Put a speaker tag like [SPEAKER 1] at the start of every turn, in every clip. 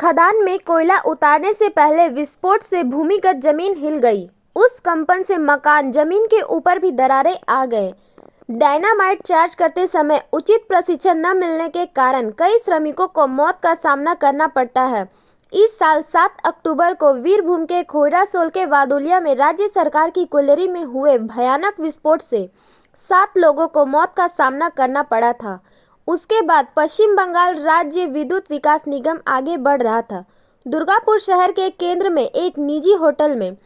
[SPEAKER 1] खदान में कोयला उतारने से पहले विस्फोट से भूमिगत जमीन हिल गई। उस कंपन से मकान, जमीन के ऊपर भी दरारें आ गए। डायनामाइट चार्ज करते समय उचित प्रशिक्षण न मिलने के कारण कई श्रमिकों को मौत का सामना करना पड़ता है। इस साल 7 अक्टूबर को वीरभूम के खोइरासोल के वादोलिया में राज्य सरकार की कोयलरी में हुए भयानक विस्फोट से 7 लोगों को मौत का सामना करना पड़ा था। उसके बाद पश्चिम बंगाल राज्य विद्युत विकास निगम आगे बढ़ रहा था। दुर्गापुर शहर के केंद्र में एक निजी होटल में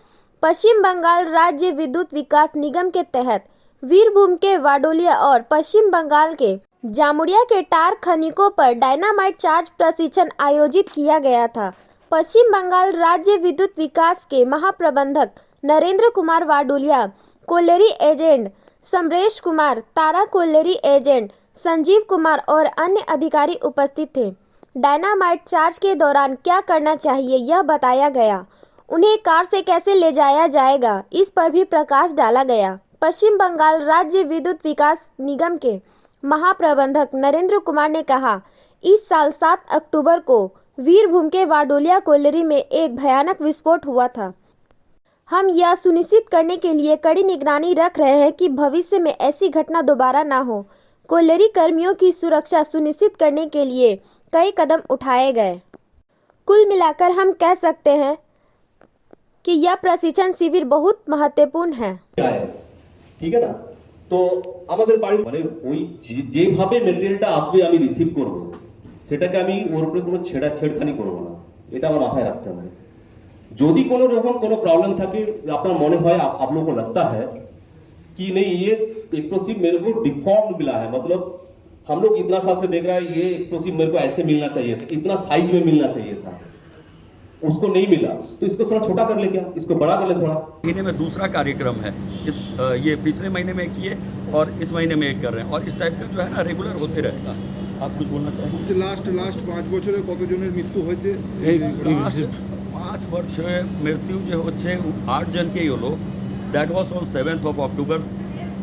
[SPEAKER 1] पश्चिम बंगाल राज्य विद्युत विकास निगम के तहत वीरभूम के वाडोलिया और पश्चिम बंगाल के जामुड़िया के टार खनिकों पर डायनामाइट चार्ज प्रशिक्षण आयोजित किया गया था। पश्चिम बंगाल राज्य विद्युत विकास के महाप्रबंधक नरेंद्र कुमार वाडोलिया, कोयलरी एजेंट समरेश कुमार, तारा कोयलरी एजेंट संजीव कुमार और अन्य अधिकारी उपस्थित थे। डायनामाइट चार्ज के दौरान क्या करना चाहिए यह बताया गया। उन्हें कार से कैसे ले जाया जाएगा इस पर भी प्रकाश डाला गया। पश्चिम बंगाल राज्य विद्युत विकास निगम के महाप्रबंधक नरेंद्र कुमार ने कहा, इस साल 7 अक्टूबर को वीरभूम के वाडोलिया कोयलरी में एक भयानक विस्फोट हुआ था। हम यह सुनिश्चित करने के लिए कड़ी निगरानी रख रहे हैं कि भविष्य में ऐसी घटना दोबारा ना हो। कोयलरी कर्मियों की सुरक्षा सुनिश्चित करने के लिए कई कदम उठाए गए। कुल मिलाकर हम कह सकते हैं कि यह प्रशिक्षण शिविर बहुत महत्वपूर्ण है।
[SPEAKER 2] ঠিক আছে না? তো আমাদের বাড়ি মানে ওই যেভাবে মেটেরিয়ালটা আসবে আমি রিসিভ করব সেটাকে আমি ওর উপরে কোনো ছেড়খানি করব না, এটা আমার মাথায় রাখতে হবে। যদি কোনো রকম কোনো প্রবলেম থাকে, আপনার মনে হয় आप लोगों को लगता है कि नहीं ये एक्सप्लोसिव मेरे को डिफॉर्म मिला है, मतलब हम लोग इतना साल से देख रहा है ये एक्सप्लोसिव मेरे को ऐसे मिलना चाहिए था, इतना साइज में मिलना चाहिए था, उसको नहीं मिला, तो इसको थोड़ा छोटा कर ले, क्या इसको बड़ा कर ले थोड़ा।
[SPEAKER 3] महीने में दूसरा कार्यक्रम है, ये पिछले महीने में किए और इस महीने में एक कर रहे हैं और इस टाइप का जो है ना रेगुलर होते रहेगा। आप कुछ बोलना चाहेंगे?
[SPEAKER 4] लास्ट 5 বছরে কতজনের মৃত্যু হয়েছে?
[SPEAKER 3] 5 বছরে মৃত্যু যে হচ্ছে 8 জন के হলো। दैट वाज ऑन 7 अक्टूबर।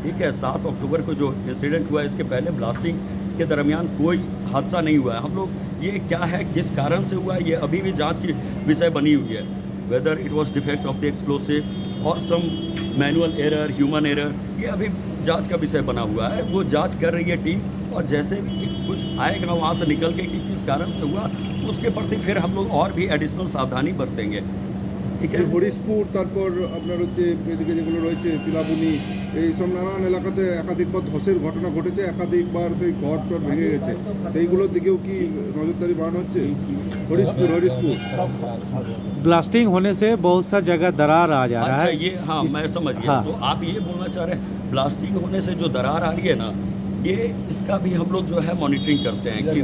[SPEAKER 3] ठीक है, 7 अक्टूबर को जो इंसिडेंट हुआ इसके पहले ब्लास्टिंग के दरमियान कोई हादसा नहीं हुआ है। हम लोग ये क्या है, किस कारण से हुआ, ये अभी भी जांच की विषय बनी हुई है। Whether it was defect of the explosive और सम मैनुअल एरर, ह्यूमन एरर, ये अभी जांच का विषय बना हुआ है। वो जांच कर रही है टीम और जैसे भी कुछ आएगा वहाँ से निकल के कि किस कारण से हुआ उसके प्रति फिर हम लोग और भी एडिशनल सावधानी बरतेंगे। ठीक है,
[SPEAKER 4] হরিশপুর তারপর আপনার হচ্ছে এদিকে যেগুলো রয়েছে তিলাবুনি, এই সব নানান এলাকাতে একাধিকবার ধসের ঘটনা ঘটেছে, একাধিকবার সেই ঘর টর ভেঙে গেছে, সেইগুলোর দিকেও কি নজরদারি বাড়ানো হচ্ছে? হরিশপুর
[SPEAKER 5] ब्लास्टिंग होने से बहुत सा जगह दरार आ जा रहा है।
[SPEAKER 3] ये हाँ मैं समझ गया। तो आप ये बोलना चाह रहे हैं ब्लास्टिंग होने से जो दरार आ रही है ना, ये इसका भी हम लोग जो है मॉनिटरिंग करते हैं कि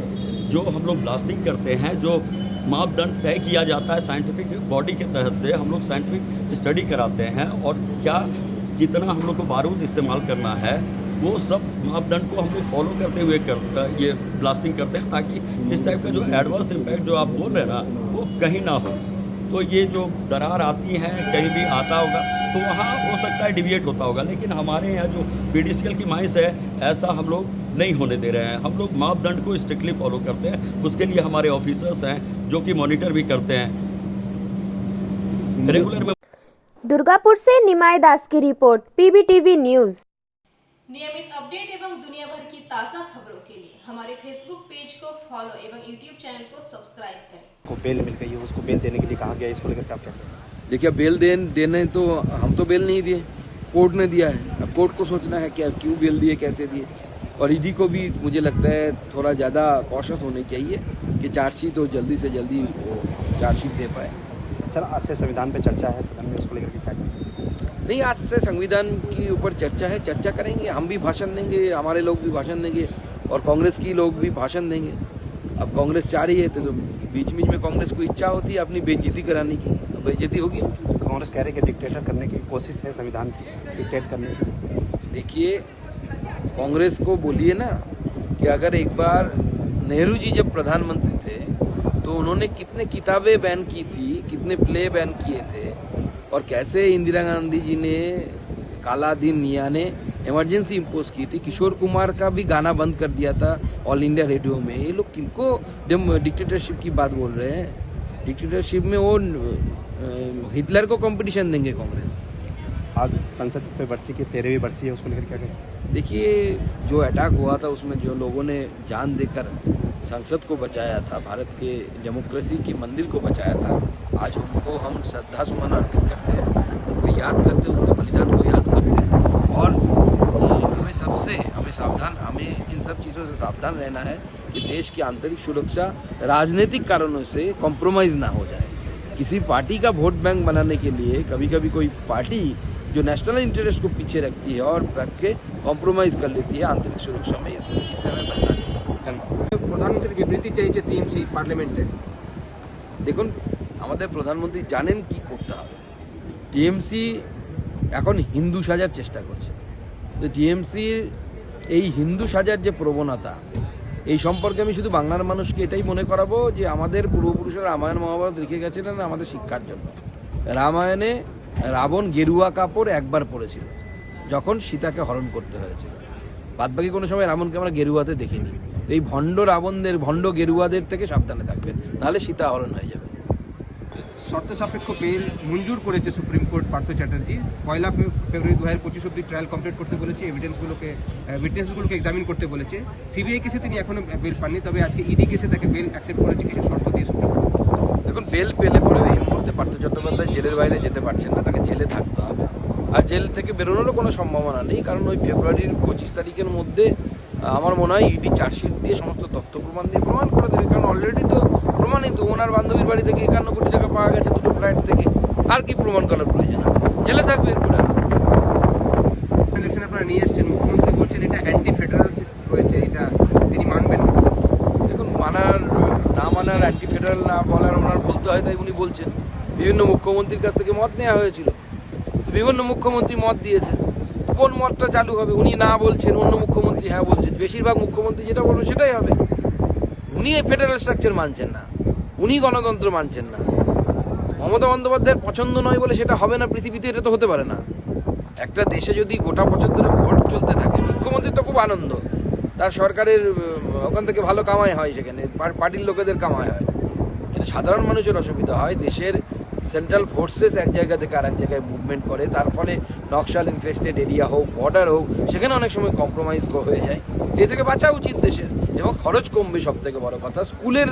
[SPEAKER 3] जो हम लोग ब्लास्टिंग करते हैं, जो मापदंड तय किया जाता है साइंटिफिक बॉडी के तहत से, हम लोग साइंटिफिक स्टडी कराते हैं और क्या कितना हम लोग को बारूद इस्तेमाल करना है वो सब मापदंड को हम लोग फॉलो करते हुए ये ब्लास्टिंग करते हैं ताकि इस टाइप का जो एडवर्स इम्पैक्ट जो आप बोल रहे हैं ना वो कहीं ना हो। तो ये जो दरार आती हैं कहीं भी आता होगा तो वहाँ हो सकता है डिविएट होता होगा, लेकिन हमारे यहाँ जो PDCL की माइंस है ऐसा हम लोग नहीं होने दे रहे हैं। हम लोग मापदंड को स्ट्रिक्टली फॉलो करते हैं, उसके लिए हमारे ऑफिसर्स हैं जो कि मॉनिटर भी करते हैं रेगुलर में।
[SPEAKER 1] दुर्गापुर से निमाय दास की रिपोर्ट, PBTV न्यूज।
[SPEAKER 6] नियमित अपडेट एवं दुनिया भर की ताज़ा खबरों के लिए हमारे फेसबुक पेज को फॉलो एवं यूट्यूब चैनल को सब्सक्राइब करें।
[SPEAKER 7] को बेल मिल गई है, उसको बेल देने के लिए कहा गया, इसको लेकर क्या क्या?
[SPEAKER 8] देखिए बेल देने तो हम तो बेल नहीं दिए, कोर्ट ने दिया है। अब कोर्ट को सोचना है क्या क्यों बेल दिए, कैसे दिए। और ईडी को भी मुझे लगता है थोड़ा ज़्यादा कॉशियस होनी चाहिए कि चार्जशीट तो जल्दी से जल्दी चार्जशीट दे पाए।
[SPEAKER 7] सर आज से संविधान पे चर्चा है सदन में, उसको लेकर क्या?
[SPEAKER 8] नहीं, आज से संविधान के ऊपर चर्चा है, चर्चा करेंगे, हम भी भाषण देंगे, हमारे लोग भी भाषण देंगे और कांग्रेस की लोग भी भाषण देंगे। अब कांग्रेस चाह रही है तो बीच बीच में कांग्रेस को इच्छा होती है अपनी बेइज्जती कराने की, बेइज्जती होगी।
[SPEAKER 7] कांग्रेस कह रही है कि डिक्टेटर करने की कोशिश है, संविधान डिक्टेट करने की।
[SPEAKER 8] देखिए कांग्रेस को बोलिए ना कि अगर एक बार नेहरू जी जब प्रधानमंत्री थे तो उन्होंने कितने किताबें बैन की थी, कितने प्ले बैन किए थे और कैसे इंदिरा गांधी जी ने काला दिन यानी इमरजेंसी इम्पोज की थी। किशोर कुमार का भी गाना बंद कर दिया था ऑल इंडिया रेडियो में। ये लोग किनको डिक्टेटरशिप की बात बोल रहे हैं? डिक्टेटरशिप में वो हिटलर को कंपटीशन देंगे कांग्रेस।
[SPEAKER 7] आज संसद पे बरसी की 13वीं बरसी है, उसको लेकर क्या कहें?
[SPEAKER 8] देखिए, जो अटैक हुआ था उसमें जो लोगों ने जान देकर संसद को बचाया था, भारत के डेमोक्रेसी के मंदिर को बचाया था, आज उनको हम श्रद्धा सुमन अर्पित करते हैं, उनको याद करते हैं, उनके बलिदान को याद करते हैं। और हमें इन सब चीज़ों से सावधान रहना है कि देश की आंतरिक सुरक्षा राजनीतिक कारणों से कॉम्प्रोमाइज़ ना हो जाए। किसी पार्टी का वोट बैंक बनाने के लिए कभी कभी कोई पार्टी जो नेशनल इंटरेस्ट को पीछे रखती है और रख के कॉम्प्रोमाइज़ कर लेती है आंतरिक सुरक्षा में, इससे हमें बचना चाहिए।
[SPEAKER 9] প্রধানমন্ত্রীর বিবৃতি চেয়েছে টিএমসি পার্লামেন্টে।
[SPEAKER 8] দেখুন, আমাদের প্রধানমন্ত্রী জানেন কি করতে হবে। টিএমসি এখন হিন্দু সাজার চেষ্টা করছে। তো টিএমসির এই হিন্দু সাজার যে প্রবণতা, এই সম্পর্কে আমি শুধু বাংলার মানুষকে এটাই মনে করাবো যে আমাদের পূর্বপুরুষেরা রামায়ণ মহাভারত লিখে গেছিলেন আমাদের শিক্ষার জন্য। রামায়ণে রাবণ গেরুয়া কাপড় একবার পরেছিল যখন সীতাকে হরণ করতে হয়েছিল, বাদবাকি কোনো সময় রাবণকে আমরা গেরুয়াতে দেখিনি। এই ভণ্ড রাবণদের, ভণ্ড গেরুয়াদের থেকে সাবধানে থাকবেন, নাহলে সীতা হরণ হয়ে যাবে।
[SPEAKER 9] শর্ত সাপেক্ষ বেল মঞ্জুর করেছে সুপ্রিম কোর্ট পার্থ চ্যাটার্জি। 1 ফেব্রুয়ারি 2025 অব্দি ট্রায়াল কমপ্লিট করতে বলেছে, উইটনেসগুলোকে এক্সামিন করতে বলেছে। সিবিআই কেসে তিনি এখনো বেল পাননি, তবে আজকে ইডি কেসে তাকে বেল অ্যাকসেপ্ট করেছে কিছু শর্ত দিয়ে সুপ্রিম কোর্ট।
[SPEAKER 8] দেখুন, বেল পেলে পরেও এই মুহূর্তে পার্থ চট্টোপাধ্যায় জেলের বাইরে যেতে পারছেন না, তাকে জেলে থাকতে হবে। আর জেল থেকে বেরোনোরও কোনো সম্ভাবনা নেই, কারণ ওই ফেব্রুয়ারির 25 তারিখের মধ্যে আমার মনে হয় ইডি চার্জশিট দিয়ে সমস্ত তথ্য প্রমাণ দিয়ে প্রমাণ করে দেবে। কারণ অলরেডি তো প্রমাণিত, ওনার বান্ধবীর বাড়ি থেকে 51 কোটি টাকা পাওয়া গেছে দুটো ফ্ল্যাট থেকে। আর কি প্রমাণ করার প্রয়োজন আছে? জেলে থাকবে এরপরে।
[SPEAKER 9] ইলেকশন আপনারা নিয়ে এসেছেন, মুখ্যমন্ত্রী বলছেন এটা অ্যান্টি ফেডারেল রয়েছে, এটা তিনি মানবেন না।
[SPEAKER 8] দেখুন, না মানার, অ্যান্টি ফেডারেল না বলার ওনার বলতে হয়, তাই উনি বলছেন। বিভিন্ন মুখ্যমন্ত্রীর কাছ থেকে মত নেওয়া হয়েছিল, তো বিভিন্ন মুখ্যমন্ত্রী মত দিয়েছে। কোন মতটা চালু হবে? উনি না বলছেন, অন্য মুখ্যমন্ত্রী হ্যাঁ বলছেন। বেশিরভাগ মুখ্যমন্ত্রী যেটা বলবেন সেটাই হবে। উনি এই ফেডারেল স্ট্রাকচার মানছেন না, উনি গণতন্ত্র মানছেন না। মমতা বন্দ্যোপাধ্যায়ের পছন্দ নয় বলে সেটা হবে না পৃথিবীতে, এটা তো হতে পারে না। একটা দেশে যদি গোটা বছর ধরে ভোট চলতে থাকে, মুখ্যমন্ত্রীর তো খুব আনন্দ, তার সরকারের ওখান থেকে ভালো কামাই হয়, সেখানে পার্টির লোকেদের কামাই হয়। কিন্তু সাধারণ মানুষের অসুবিধা হয়। দেশের সেন্ট্রাল ফোর্সেস এক জায়গা থেকে আর এক জায়গায় মুভমেন্ট করে, তার ফলে নকশাল ইনফেস্টেড এরিয়া হোক, বর্ডার হোক, সেখানে অনেক সময় কম্প্রোমাইজ হয়ে যায়। এ থেকে বাঁচা উচিত দেশের, এবং খরচ কমবে। সব থেকে বড় কথা, স্কুলের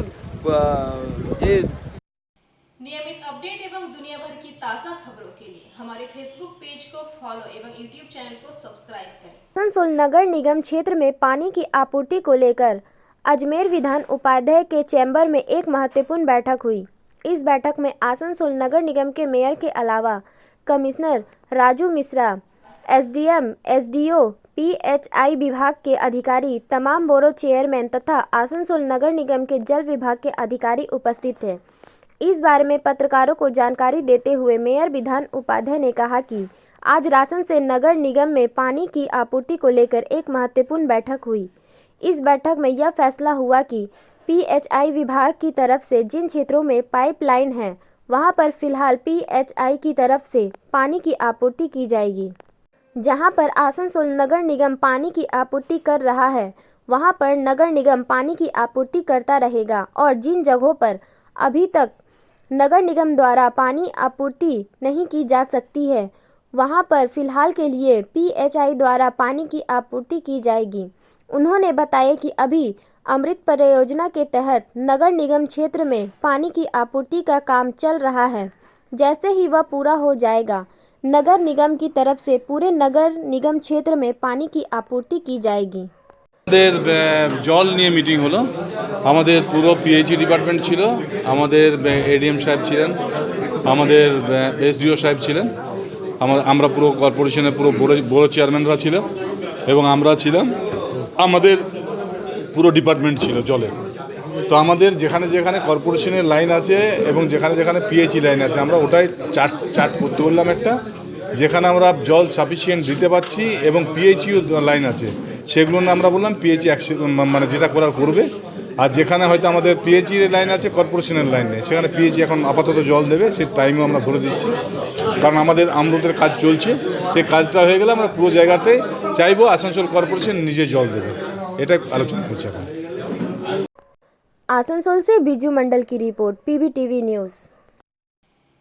[SPEAKER 8] যে
[SPEAKER 6] नियमित अपडेट एवं दुनिया भर की ताज़ा खबरों के लिए हमारे फेसबुक पेज को फॉलो एवं यूट्यूब चैनल को सब्सक्राइब करें।
[SPEAKER 1] आसनसोल नगर निगम क्षेत्र में पानी की आपूर्ति को लेकर अजमेर विधान उपाध्याय के चैम्बर में एक महत्वपूर्ण बैठक हुई। इस बैठक में आसनसोल नगर निगम के मेयर के अलावा commissioner Raju Mishra, SDM, SDO, PHI विभाग के अधिकारी, तमाम बोरो चेयरमैन तथा आसनसोल नगर निगम के जल विभाग के अधिकारी उपस्थित थे। इस बारे में पत्रकारों को जानकारी देते हुए मेयर विधान उपाध्याय ने कहा कि आज रासन से नगर निगम में पानी की आपूर्ति को लेकर एक महत्वपूर्ण बैठक हुई। इस बैठक में यह फैसला हुआ कि पीएचआई विभाग की तरफ से जिन क्षेत्रों में पाइपलाइन है वहां पर फिलहाल पीएचआई की तरफ से पानी की आपूर्ति की जाएगी। जहां पर आसनसोल नगर निगम पानी की आपूर्ति कर रहा है वहां पर नगर निगम पानी की आपूर्ति करता रहेगा, और जिन जगहों पर अभी तक नगर निगम द्वारा पानी आपूर्ति नहीं की जा सकती है वहां पर फिलहाल के लिए पीएचआई द्वारा पानी की आपूर्ति की जाएगी। उन्होंने बताया कि अभी अमृत परियोजना के तहत नगर निगम क्षेत्र में पानी की आपूर्ति का काम चल रहा है। जैसे ही वह पूरा हो जाएगा, नगर निगम की तरफ से पूरे नगर निगम क्षेत्र में पानी की आपूर्ति की जाएगी।
[SPEAKER 10] আমাদের জল নিয়ে মিটিং হলো। আমাদের পুরো পিএইচই ডিপার্টমেন্ট ছিল, আমাদের এডিএম সাহেব ছিলেন, আমাদের এসডিও সাহেব ছিলেন, আমরা পুরো কর্পোরেশনের পুরো বড় চেয়ারম্যানরা ছিল, এবং আমরা ছিলাম। আমাদের পুরো ডিপার্টমেন্ট ছিল জলের। তো আমাদের যেখানে যেখানে কর্পোরেশনের লাইন আছে এবং যেখানে যেখানে পিএইচই লাইন আছে, আমরা ওটাই চার্ট করতে বললাম একটা, যেখানে আমরা জল সাফিসিয়েন্ট দিতে পারছি এবং পিএইচইউ লাইন আছে সেগুলো না আমরা বললাম পিএইচই মানে যেটা করার করবে। আর যেখানে হয়তো আমাদের পিএইচইর লাইন আছে, কর্পোরেশনের লাইন নেই, সেখানে পিএইচই এখন আপাতত জল দেবে, সেই টাইমও আমরা ধরে দিচ্ছি। কারণ আমাদের আমরুদের কাজ চলছে, সেই কাজটা হয়ে গেলে আমরা পুরো জায়গাতে চাইবো আসানসোল কর্পোরেশন নিজে জল দেবে, এটাই আলোচনা হচ্ছে এখন।
[SPEAKER 1] आसनसोल से बीजू मंडल की रिपोर्ट, PBTV न्यूज़।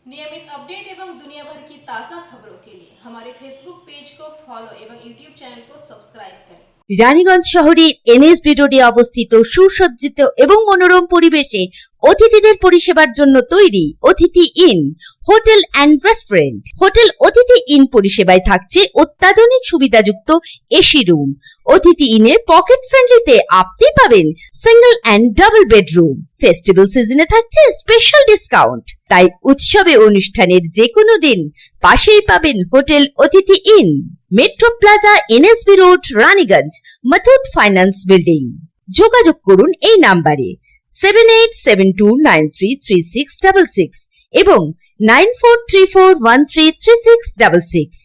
[SPEAKER 6] नियमित अपडेट एवं दुनिया भर की ताज़ा खबरों के लिए हमारे फेसबुक पेज को फॉलो एवं यूट्यूब चैनल को सब्सक्राइब करें।
[SPEAKER 11] রানীগঞ্জ শহরের NSB রোডে অবস্থিত সুসজ্জিত এবং মনোরম পরিবেশে অতিথিদের পরিষেবার জন্য তৈরি অতিথি in hotel and restaurant. Hotel অতিথি ইন পরিষেবায় থাকছে অত্যাধুনিক সুবিধাযুক্ত এসি রুম। অতিথি ইনে পকেট ফ্রেন্ডলিতে আপনি পাবেন single and double bedroom. Festival সিজনে থাকছে স্পেশাল ডিসকাউন্ট। তাই উৎসবে অনুষ্ঠানের যে কোনো দিন পাশেই পাবেন হোটেল অতিথি in, metro plaza, NSB road, Raniganj, Muthoot finance building. যোগাযোগ করুন এই নাম্বারে 7872933666 এবং 9434133666।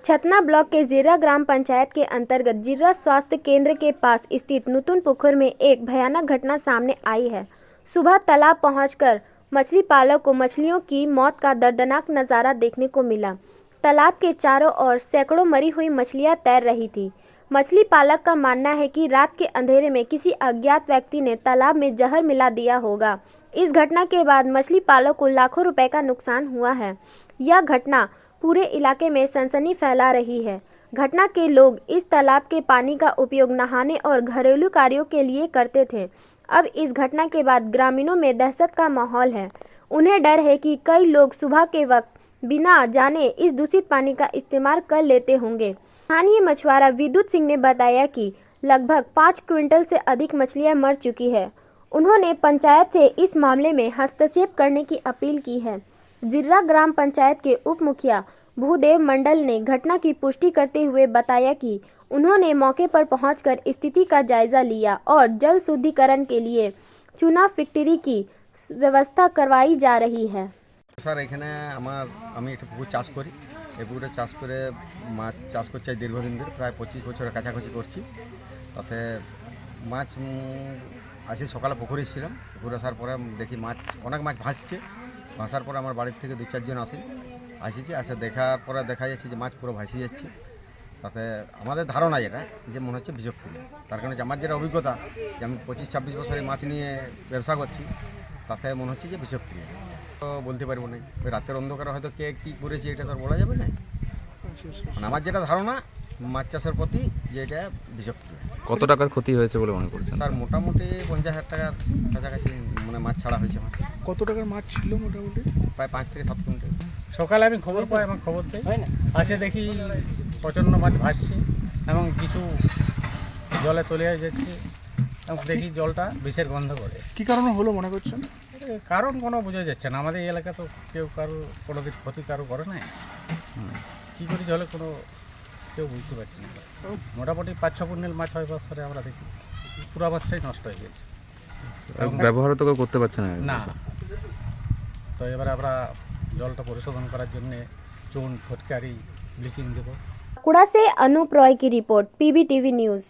[SPEAKER 1] छतना ब्लॉक के जिर्रा ग्राम पंचायत के अंतर्गत जिर्रा स्वास्थ्य केंद्र के पास स्थित नूतन पुकुर में एक भयानक घटना सामने आई है। सुबह तालाब पहुंचकर मछली पालक को मछलियों की मौत का दर्दनाक नज़ारा देखने को मिला। तालाब के चारों ओर सैकड़ों मरी हुई मछलियां तैर रही थी। मछली पालक का मानना है कि रात के अंधेरे में किसी अज्ञात व्यक्ति ने तालाब में जहर मिला दिया होगा। इस घटना के बाद मछली पालक को लाखों रुपए का नुकसान हुआ है। यह घटना पूरे इलाके में सनसनी फैला रही है। घटना के लोग इस तालाब के पानी का उपयोग नहाने और घरेलू कार्यों के लिए करते थे। अब इस घटना के बाद ग्रामीणों में दहशत का माहौल है। उन्हें डर है कि कई लोग सुबह के वक्त बिना जाने इस दूषित पानी का इस्तेमाल कर लेते होंगे। स्थानीय मछुआरा विद्युत सिंह ने बताया कि लगभग 5 क्विंटल से अधिक मछलियां मर चुकी है। उन्होंने पंचायत से इस मामले में हस्तक्षेप करने की अपील की है। जिर्रा ग्राम पंचायत के उप मुखिया भूदेव मंडल ने घटना की पुष्टि करते हुए बताया कि उन्होंने मौके पर पहुंचकर स्थिति का जायजा लिया और जल शुद्धिकरण के लिए चूना फैक्ट्री की व्यवस्था करवाई जा रही है।
[SPEAKER 12] স্যার এখানে আমি একটা পুকুর চাষ করি। এই পুকুরে চাষ করে মাছ চাষ করছি দীর্ঘদিন ধরে, প্রায় 25 বছরের কাছাকাছি করছি। তাতে মাছ আজকে সকালে পুকুরে ছিলাম। পুকুরে আসার পরে দেখি অনেক মাছ ভাসছে। ভাসার পরে আমার বাড়ির থেকে 2-4 জন আসিছে। দেখার পরে দেখা যাচ্ছে যে মাছ পুরো ভাসিয়ে যাচ্ছে। তাতে আমাদের ধারণা যেটা যে মনে হচ্ছে বিষক্রিয়া। তার কারণে আমার যেটা অভিজ্ঞতা যে আমি 25-26 বছরে মাছ নিয়ে ব্যবসা করছি, তাতে মনে হচ্ছে যে বিষক্রিয়া। তো বলতে পারবো না, ওই রাতের অন্ধকারে হয়তো কে কী করেছে এটা তো আর বলা যাবে না। মানে আমার যেটা ধারণা মাছ চাষের প্রতি যে এটা বিষক্রিয়া।
[SPEAKER 13] কত টাকার ক্ষতি হয়েছে বলে মনে করছেন?
[SPEAKER 12] স্যার মোটামুটি 50,000 টাকার কাছাকাছি মানে মাছ ছাড়া হয়েছে। আমার
[SPEAKER 5] কত টাকার মাছ ছিল মোটামুটি?
[SPEAKER 12] প্রায় 5 থেকে 7 কুইন্টাল।
[SPEAKER 5] সকালে আমি খবর পাই, আমার খবর দেয় আসে দেখি প্রচণ্ড মাছ ভাসছে এবং কিছু জলে তলিয়ে যাচ্ছে এবং দেখি জলটা বিষের গন্ধ করে। কী কারণে হলো মনে করছেন? কারণ কোনো বোঝা যাচ্ছে না। আমাদের এলাকা তো কেউ কোনো দিন ক্ষতি করে নাই। কী করে জলে কোনো কেউ বুঝতে পারছি না। মোটামুটি 5-6 কুইন্টাল মাছ হয় বছরে আমরা দেখি, পুরো মাছটাই নষ্ট হয়ে গেছে।
[SPEAKER 13] ব্যবহারও তো কেউ করতে পারছে না।
[SPEAKER 5] তো এবারে আমরা জলটা পরিশোধন করার জন্য চুন, ফটকারি, ব্লিচিং দেবো।
[SPEAKER 1] बांकुड़ा से अनूप रॉय की रिपोर्ट, PBTV न्यूज़।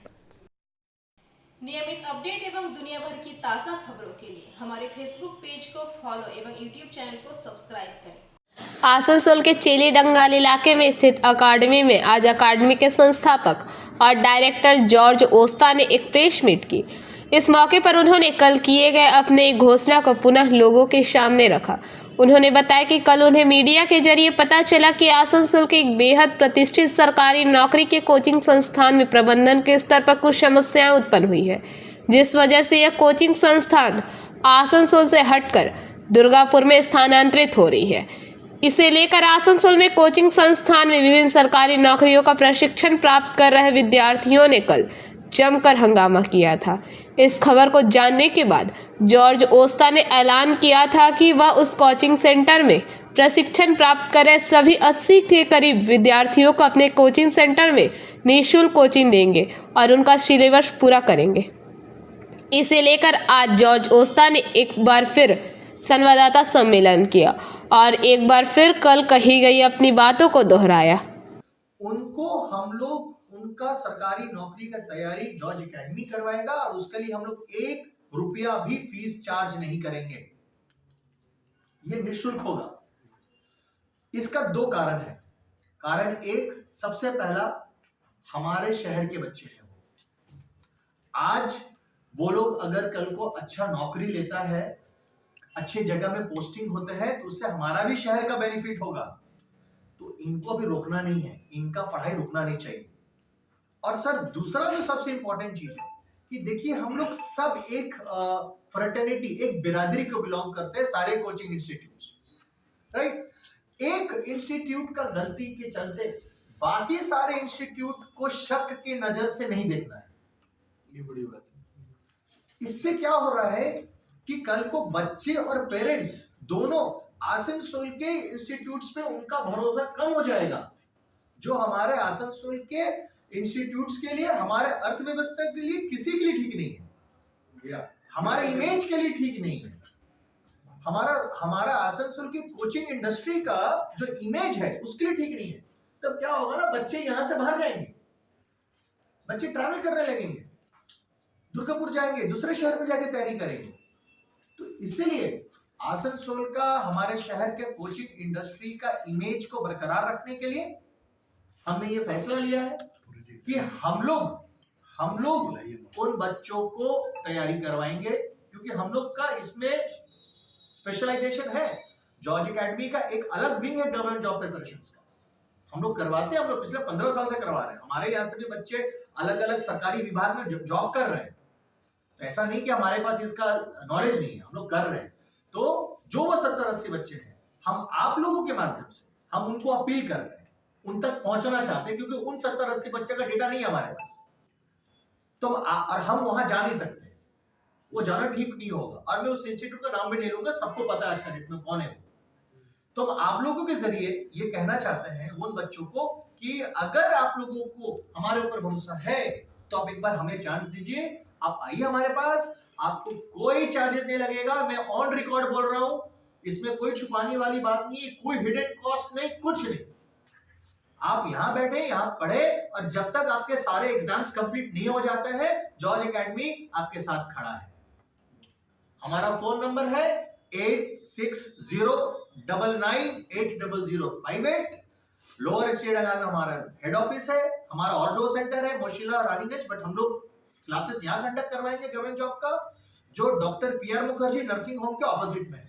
[SPEAKER 6] नियमित अपडेट एवं दुनिया भर की ताज़ा खबरों के लिए हमारे फेसबुक पेज को फॉलो एवं यूट्यूब चैनल को सब्सक्राइब करें। आसनसोल के चेली डंगाल इलाके में स्थित अकादमी में आज अकादमी के संस्थापक और डायरेक्टर जॉर्ज ओस्ता ने एक प्रेस मीट की। इस मौके पर उन्होंने कल किए गए अपने घोषणा को पुनः लोगों के सामने रखा। उन्होंने बताया कि कल उन्हें मीडिया के जरिए पता चला कि आसनसोल के एक बेहद प्रतिष्ठित सरकारी नौकरी के कोचिंग संस्थान में प्रबंधन के स्तर पर कुछ समस्याएं उत्पन्न हुई है, जिस वजह से यह कोचिंग संस्थान आसनसोल से हटकर दुर्गापुर में स्थानांतरित हो रही है। इसे लेकर आसनसोल में कोचिंग संस्थान में विभिन्न सरकारी नौकरियों का प्रशिक्षण प्राप्त कर रहे विद्यार्थियों ने कल जमकर हंगामा किया था। इस खबर को जानने के बाद जॉर्ज ओस्ता ने ऐलान किया था कि वह उस कोचिंग सेंटर में प्रशिक्षण प्राप्त कर रहे सभी 80 के करीब विद्यार्थियों को अपने कोचिंग सेंटर में निःशुल्क कोचिंग देंगे और उनका सिलेबस पूरा करेंगे। इसे लेकर आज जॉर्ज ओस्ता ने एक बार फिर संवाददाता सम्मेलन किया और एक बार फिर कल कही गई अपनी बातों को दोहराया।
[SPEAKER 14] उनको हम लोग उनका सरकारी नौकरी का तैयारी जॉर्ज एकेडमी करवाएगा और उसके लिए हम लोग 1 रुपया भी फीस चार्ज नहीं करेंगे। ये निःशुल्क होगा। इसका 2 कारण है। कारण 1, सबसे पहला हमारे शहर के बच्चे हैं। आज वो लोग अगर कल को अच्छा नौकरी लेता है, अच्छे जगह में पोस्टिंग होते हैं, तो उससे हमारा भी शहर का बेनिफिट होगा। तो इनको भी रोकना नहीं है, इनका पढ़ाई रुकना नहीं चाहिए। और सर दूसरा जो सबसे इंपॉर्टेंट चीज है कि देखिए हम लोग सब एक फ्रेटर्निटी, एक बिरादरी को बिलोंग करते हैं, सारे कोचिंग इंस्टीट्यूट्स, राइट। एक इंस्टीट्यूट का गलती के चलते बाकी सारे इंस्टीट्यूट को शक की नजर से नहीं देखना है, ये बड़ी बात है। इससे क्या हो रहा है कि कल को बच्चे और पेरेंट्स दोनों आसनसोल के इंस्टीट्यूट्स पे उनका भरोसा कम हो जाएगा, जो हमारे आसनसोल के इंस्टीट्यूट्स के लिए, हमारे अर्थव्यवस्था के लिए, किसी के लिए ठीक नहीं है, हमारे इमेज के लिए ठीक नहीं है। हमारा आसनसोल की कोचिंग इंडस्ट्री का जो इमेज है उसके लिए ठीक नहीं है। तब क्या होगा ना, बच्चे यहां से बाहर जाएंगे, बच्चे ट्रैवल करने लगेंगे, दुर्गापुर जाएंगे, दूसरे शहर में जाके तैयारी करेंगे। तो इसीलिए आसनसोल का, हमारे शहर के कोचिंग इंडस्ट्री का इमेज को बरकरार रखने के लिए हमने ये फैसला लिया है कि हम लोग उन बच्चों को तैयारी करवाएंगे, क्योंकि हम लोग का इसमें स्पेशलाइजेशन है। जॉर्ज एकेडमी का एक अलग विंग है गवर्नमेंट जॉब प्रिपरेशन का, हम लोग करवाते हैं, हम लोग पिछले 15 साल से करवा रहे हैं। हमारे यहाँ से भी बच्चे अलग अलग सरकारी विभाग में जॉब कर रहे हैं, तो ऐसा नहीं कि हमारे पास इसका नॉलेज नहीं है, हम लोग कर रहे हैं। तो जो वो 70-80 बच्चे हैं, हम आप लोगों के माध्यम से हम उनको अपील कर रहे हैं, उन तक पहुंचना चाहते हैं, क्योंकि उन 70-80 बच्चे का डेटा नहीं है हमारे पास, तो और हम वहां जा नहीं सकते, वो जाना ठीक नहीं होगा। और मैं उस इंस्टीट्यूट का नाम भी नहीं लूंगा, सबको पता है आज का डेट में कौन है वो। तो हम आप लोगों के जरिए ये कहना चाहते हैं उन बच्चों को कि अगर आप लोगों को हमारे ऊपर भरोसा है तो आप एक बार हमें चांस दीजिए, आप आइए हमारे पास, आपको कोई चार्जेस नहीं लगेगा। मैं ऑन रिकॉर्ड बोल रहा हूं, इसमें कोई छुपाने वाली बात नहीं है, कोई हिडन कॉस्ट नहीं, कुछ नहीं। आप यहाँ बैठे, यहाँ पढ़े, और जब तक आपके सारे एग्जाम्स कंप्लीट नहीं हो जाते हैं, जॉर्ज एकेडमी आपके साथ खड़ा है। हमारा फोन नंबर है 8609980058। लोअर एचडीएडंगाल में हमारा हेड ऑफिस है, हमारा और 2 सेंटर है, मोशीला और रानीगंज, बट हम लोग क्लासेस यहाँ कंडक्ट करवाएंगे गवर्नमेंट जॉब का, जो doctor PR Mukherjee nursing home के ऑपोजिट में है,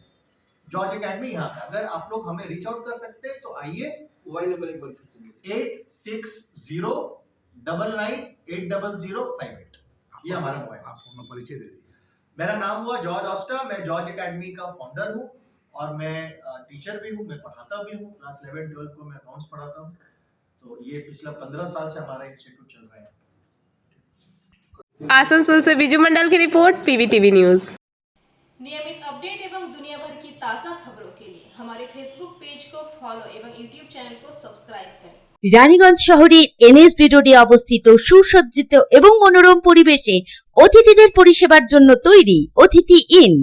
[SPEAKER 14] जॉर्ज एकेडमी यहाँ पे। अगर आप लोग हमें रीच आउट कर सकते हैं तो आइए। मोबाइल नंबर एक बार 8609980058, ये हमारा मोबाइल। आप अपना परिचय दे दीजिए। मेरा नाम हुआ जॉर्ज ऑस्टा, मैं जॉर्ज एकेडमी का फाउंडर हूँ, और मैं टीचर भी हूँ, मैं पढ़ाता भी हूँ। क्लास 11-12 को मैं अकाउंट्स पढ़ाता हूँ। तो ये पिछला 15 साल से हमारा इंस्टीट्यूट चल रहा है।
[SPEAKER 6] आसनसोल से बिजू मंडल की रिपोर्ट, पीवीटीवी न्यूज।
[SPEAKER 15] नियमित अपडेट एवं दुनिया भर की ताज़ा खबरों के लिए हमारे फेसबुक पेज को फॉलो एवं यूट्यूब चैनल को सब्सक्राइब करें।
[SPEAKER 11] রানীগঞ্জ শহরের এনএসবি রোডে অবস্থিত সুসজ্জিত এবং মনোরম পরিবেশে অতিথিদের পরিষেবার জন্য তৈরি অতিথি in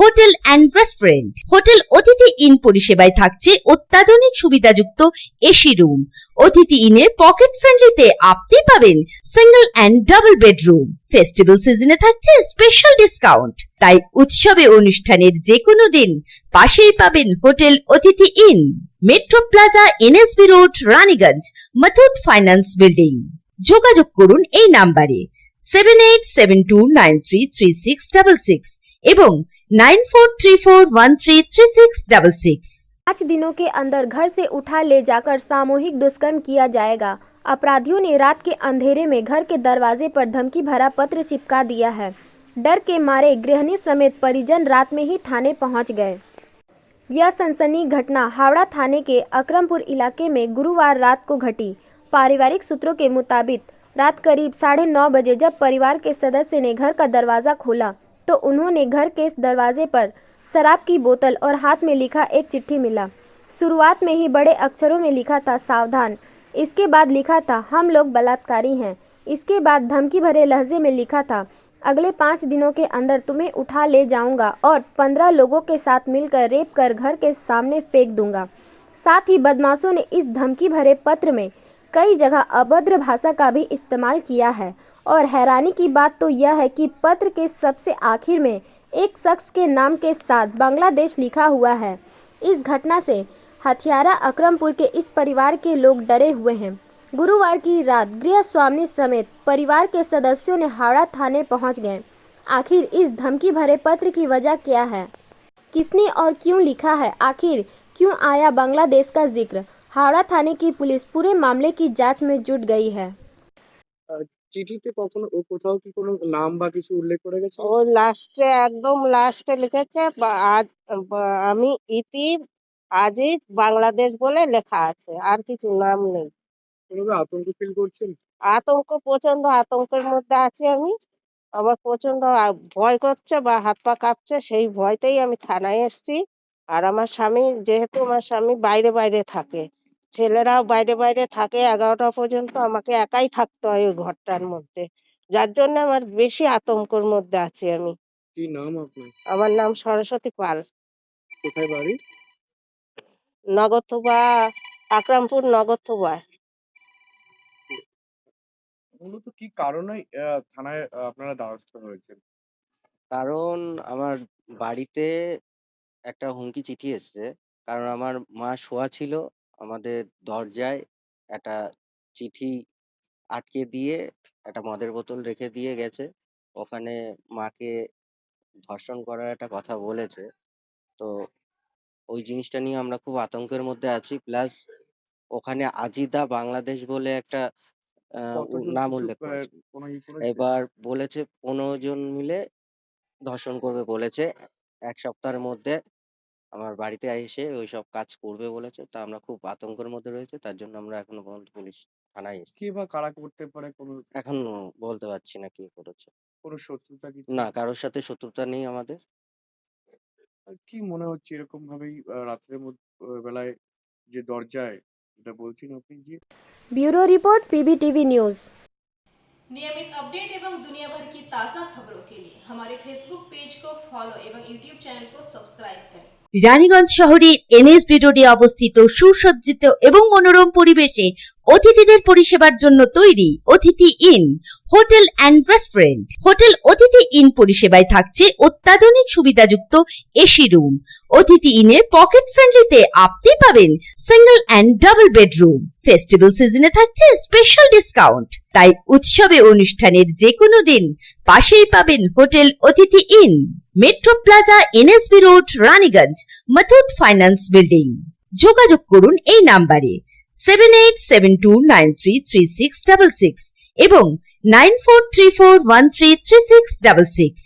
[SPEAKER 11] hotel and restaurant. Hotel অতিথি ইন পরিষেবায় থাকছে অত্যাধুনিক সুবিধাযুক্ত এসি রুম। অতিথি ইনে পকেট ফ্রেন্ডলিতে আপনি পাবেন single and double bedroom. Festival সিজনে থাকছে স্পেশাল ডিসকাউন্ট, তাই উৎসবে অনুষ্ঠানের যে কোনো দিন পাশেই পাবেন হোটেল অতিথি in, metro plaza, NSB road, Raniganj, Muthoot finance building. যোগাযোগ করুন এই নাম্বারে 7872933666 এবং 9434133666।
[SPEAKER 1] 5 दिनों के अंदर घर से उठा ले जाकर सामूहिक दुष्कर्म किया जाएगा। अपराधियों ने रात के अंधेरे में घर के दरवाजे पर धमकी भरा पत्र चिपका दिया है। डर के मारे गृहिणी समेत परिजन रात में ही थाने पहुंच गए। यह सनसनी घटना हावड़ा थाने के अकरमपुर इलाके में गुरुवार रात को घटी। पारिवारिक सूत्रों के मुताबिक रात करीब 9:30 बजे जब परिवार के सदस्य ने घर का दरवाज़ा खोला तो उन्होंने घर के इस दरवाजे पर शराब की बोतल और हाथ में लिखा एक चिट्ठी मिला। शुरुआत में ही बड़े अक्षरों में लिखा था सावधान, इसके बाद लिखा था हम लोग बलात्कारी हैं। इसके बाद धमकी भरे लहजे में लिखा था अगले 5 दिनों के अंदर तुम्हें उठा ले जाऊंगा और 15 लोगों के साथ मिलकर रेप कर घर के सामने फेंक दूंगा। साथ ही बदमाशों ने इस धमकी भरे पत्र में कई जगह अभद्र भाषा का भी इस्तेमाल किया है। और हैरानी की बात तो यह है कि पत्र के सबसे आखिर में एक शख्स के नाम के साथ बांग्लादेश लिखा हुआ है। इस घटना से हथियारा अकरमपुर के इस परिवार के लोग डरे हुए हैं। गुरुवार की रात गृह स्वामी समेत परिवार के सदस्यों ने हावड़ा थाने पहुंच गए। आखिर इस धमकी भरे पत्र की वजह क्या है, किसने और क्यों लिखा है, आखिर क्यों आया बांग्लादेश का जिक्र। हावड़ा थाने की पुलिस पूरे मामले की जांच में जुट गई है।
[SPEAKER 9] চিঠিতে কখনো ও কোথাও কি কোনো নাম বা কিছু উল্লেখ করে গেছে?
[SPEAKER 16] ও লাস্টে একদম লাস্টে লিখেছে আমি ইতি আজিজ বাংলাদেশ বলে লেখা আছে, আর কিছু নাম নেই।
[SPEAKER 9] কোনোভাবে আতঙ্ক ফিল করছেন?
[SPEAKER 16] আতঙ্ক, প্রচন্ড আতঙ্কের মধ্যে আছি আমি। আমার প্রচন্ড ভয় করছে বা হাত পা কাঁপছে, সেই ভয়তেই আমি থানায় এসেছি। আর আমার স্বামী, যেহেতু আমার স্বামী বাইরে বাইরে থাকে, ছেলেরাও বাইরে বাইরে থাকে, 11টা পর্যন্ত আমাকে একাই থাকতে হয় ওই ঘরটার মধ্যে, যার জন্য আমার বেশি আতঙ্কের মধ্যে আছি আমি।
[SPEAKER 9] কি নাম আপনার?
[SPEAKER 16] আমার নাম সরস্বতী পাল।
[SPEAKER 9] কোথায় বাড়ি?
[SPEAKER 16] নগরথোবা, আকরামপুর নগরথোবা।
[SPEAKER 9] মূলত কি কারণে থানায় আপনারা দ্বারস্থ হয়েছেন?
[SPEAKER 12] কারণ আমার বাড়িতে একটা হুমকি চিঠি এসছে। কারণ আমার মা শোয়া ছিল, আমাদের দরজায় একটা চিঠি আটকে দিয়ে একটা মদের বোতল রেখে দিয়ে গেছে। ওখানে মাকে ধর্ষণ করার একটা কথা বলেছে। তো ওই জিনিসটা নিয়ে আমরা খুব আতঙ্কের মধ্যে আছি। প্লাস ওখানে আজিদা বাংলাদেশ বলে একটা
[SPEAKER 9] কতজন
[SPEAKER 12] নাম
[SPEAKER 9] শিশু
[SPEAKER 12] উল্লেখ করেছে।
[SPEAKER 9] কোনো ই করেছে?
[SPEAKER 12] এবার বলেছে 15 জন মিলে ধর্ষণ করবে বলেছে। 1 সপ্তাহের মধ্যে আমার বাড়িতে এসে ওইসব কাজ করবে বলেছে। তা আমরা খুব আতঙ্কের মধ্যে রয়েছে। তার জন্য আমরা এখনো পর্যন্ত পুলিশ থানায় এসেছি।
[SPEAKER 9] কে বা কারা করতে পারে? কোনো
[SPEAKER 12] এখনো বলতে পারছি না কে করেছে।
[SPEAKER 9] কোনো শত্রুতা কি?
[SPEAKER 12] না, কারোর সাথে শত্রুতা নেই আমাদের।
[SPEAKER 9] কি মনে হচ্ছে এরকম ভাবেই রাত্রের বেলায় যে দরজায় যেটা বলছেন আপনি যে
[SPEAKER 1] ब्यूरो रिपोर्ट PBTV न्यूज़।
[SPEAKER 15] नियमित अपडेट एवं दुनिया भर की ताज़ा खबरों के लिए हमारे फेसबुक पेज को फॉलो एवं यूट्यूब चैनल को सब्सक्राइब करें।
[SPEAKER 11] রানীগঞ্জ শহরের NSB রোডে অবস্থিত সুসজ্জিত এবং মনোরম পরিবেশে অতিথিদের পরিষেবার জন্য তৈরি অতিথি in hotel and restaurant. Hotel অতিথি ইন পরিষেবায় থাকছে অত্যাধুনিক সুবিধাযুক্ত এসি রুম। অতিথি ইনে পকেট ফ্রেন্ডলিতে আপনি পাবেন single and double bedroom. Festival সিজনে থাকছে স্পেশাল ডিসকাউন্ট। তাই উৎসবে অনুষ্ঠানের যে কোনো দিন পাশেই পাবেন হোটেল অতিথি in, metro plaza, NSB road, Raniganj, Muthoot finance building. যোগাযোগ করুন এই নাম্বারে 7872933666 এবং 9434133666।